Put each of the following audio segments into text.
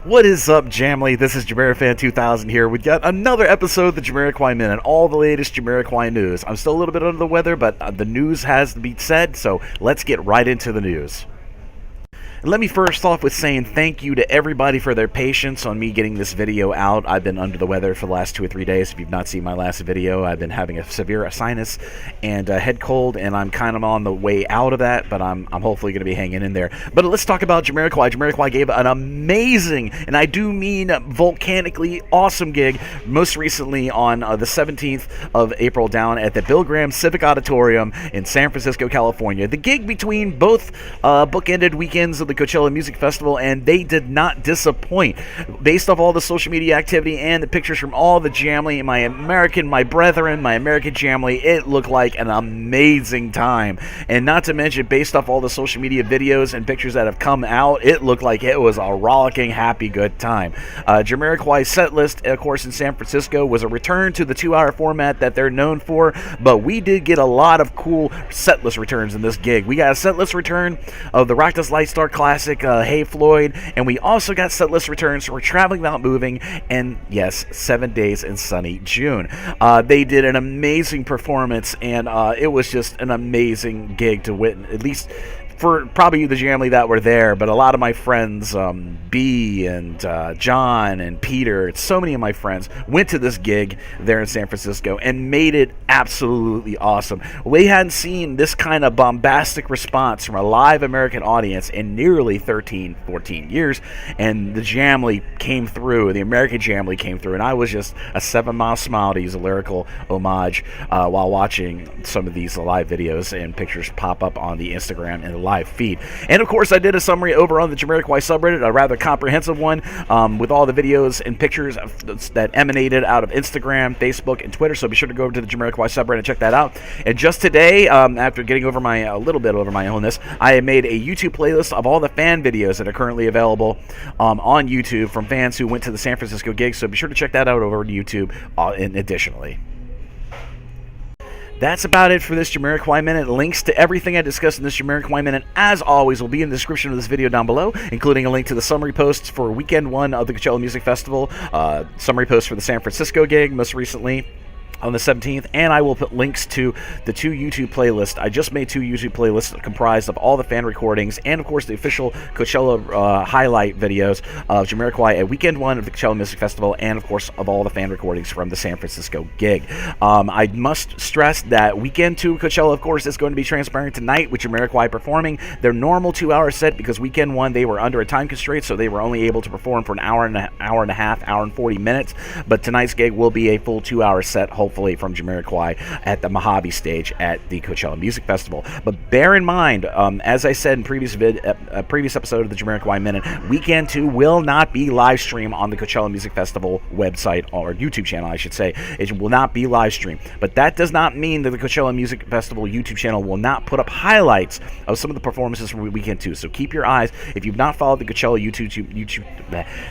What is up, Jamily? This is JamiroFan2000 here. We've got another episode of the Jamiroquai Minute, all the latest Jamiroquai news. I'm still a little bit under the weather, but the news has to be said, so let's get right into the news. Let me first off with saying thank you to everybody for their patience on me getting this video out. I've been under the weather for the last 2 or 3 days. If you've not seen my last video, I've been having a severe sinus and a head cold, and I'm kind of on the way out of that, but I'm hopefully going to be hanging in there. But let's talk about Jamiroquai. Jamiroquai gave an amazing, and I do mean volcanically awesome gig, most recently on the 17th of April down at the Bill Graham Civic Auditorium in San Francisco, California. The gig between both bookended weekends of the Coachella Music Festival, and they did not disappoint. Based off all the social media activity and the pictures from all the Jamily, my brethren, my American Jamily, it looked like an amazing time. And not to mention, based off all the social media videos and pictures that have come out, it looked like it was a rollicking, happy, good time. Jamiroquai's set list, of course, in San Francisco was a return to the 2-hour format that they're known for, but we did get a lot of cool set list returns in this gig. We got a set list return of the Rock This Light Star classic, Hey Floyd, and we also got set list returns for Traveling Without Moving, and yes, 7 Days in Sunny June. They did an amazing performance, and it was just an amazing gig to witness, at least for probably the Jamily that were there, but a lot of my friends, B and John and Peter, so many of my friends went to this gig there in San Francisco and made it absolutely awesome. We hadn't seen this kind of bombastic response from a live American audience in nearly 13, 14 years, and the Jamily came through, the American Jamily came through, and I was just a 7-mile smile, to use a lyrical homage, while watching some of these live videos and pictures pop up on the Instagram and the live feed. And of course, I did a summary over on the Jamiroquai subreddit, a rather comprehensive one, with all the videos and pictures that emanated out of Instagram, Facebook, and Twitter. So be sure to go over to the Jamiroquai subreddit and check that out. And just today, after getting over a little bit over my illness, I have made a YouTube playlist of all the fan videos that are currently available on YouTube from fans who went to the San Francisco gig. So be sure to check that out over on YouTube. Additionally, that's about it for this Jamiroquai Minute. Links to everything I discussed in this Jamiroquai Minute, as always, will be in the description of this video down below, including a link to the summary posts for weekend 1 of the Coachella Music Festival, summary posts for the San Francisco gig most recently on the 17th, and I will put links to the 2 YouTube playlists. I just made 2 YouTube playlists comprised of all the fan recordings and, of course, the official Coachella highlight videos of Jamiroquai at weekend 1 of the Coachella Music Festival, and, of course, of all the fan recordings from the San Francisco gig. I must stress that weekend 2 of Coachella, of course, is going to be transparent tonight with Jamiroquai performing their normal 2-hour set, because weekend 1 they were under a time constraint, so they were only able to perform for an hour and a half, hour and 40 minutes. But tonight's gig will be a full 2-hour set, hopefully, from Jamiroquai at the Mojave stage at the Coachella Music Festival. But bear in mind, as I said in previous episode of the Jamiroquai Minute, weekend 2 will not be live streamed on the Coachella Music Festival website, or YouTube channel, I should say. It will not be live streamed. But that does not mean that the Coachella Music Festival YouTube channel will not put up highlights of some of the performances from weekend 2. So keep your eyes. If you've not followed the Coachella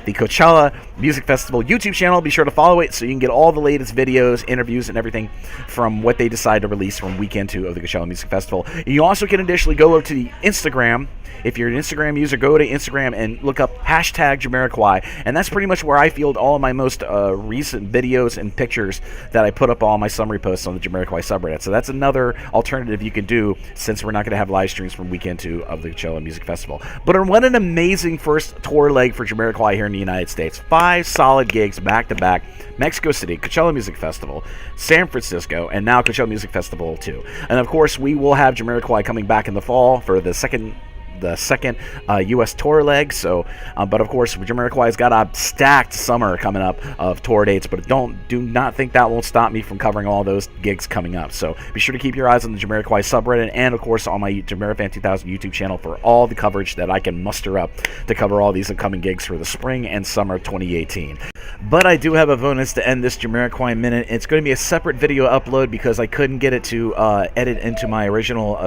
the Coachella Music Festival YouTube channel, be sure to follow it so you can get all the latest videos, interviews, and everything from what they decide to release from weekend 2 of the Coachella Music Festival. You also can additionally go over to the Instagram. If you're an Instagram user, go to Instagram and look up hashtag Jamiroquai, and that's pretty much where I field all of my most recent videos and pictures that I put up all my summary posts on the Jamiroquai subreddit. So that's another alternative you can do, since we're not going to have live streams from weekend 2 of the Coachella Music Festival. But what an amazing first tour leg for Jamiroquai here in the United States. 5 solid gigs back-to-back. Mexico City, Coachella Music Festival, San Francisco, and now Coachella Music Festival 2. And of course, we will have Jamiroquai coming back in the fall for the second U.S. tour leg. So, but of course, Jamiroquai's got a stacked summer coming up of tour dates. But do not think that won't stop me from covering all those gigs coming up. So be sure to keep your eyes on the Jamiroquai subreddit, and of course on my JamiroFan2000 YouTube channel for all the coverage that I can muster up to cover all these upcoming gigs for the spring and summer 2018. But I do have a bonus to end this Jamiroquai Minute. It's going to be a separate video upload because I couldn't get it to edit into my original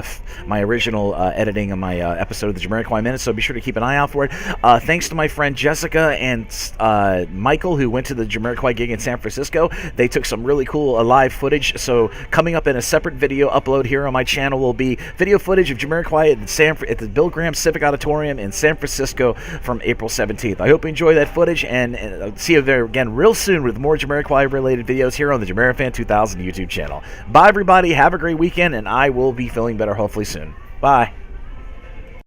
editing of my episode of the Jamiroquai Minute, so be sure to keep an eye out for it. Thanks to my friend Jessica and Michael, who went to the Jamiroquai gig in San Francisco. They took some really cool live footage, so coming up in a separate video upload here on my channel will be video footage of Jamiroquai at the Bill Graham Civic Auditorium in San Francisco from April 17th. I hope you enjoy that footage, and see you there again real soon with more Jamiroquai related videos here on the JamiroFan2000 YouTube channel. Bye everybody, have a great weekend, and I will be feeling better hopefully soon. Bye.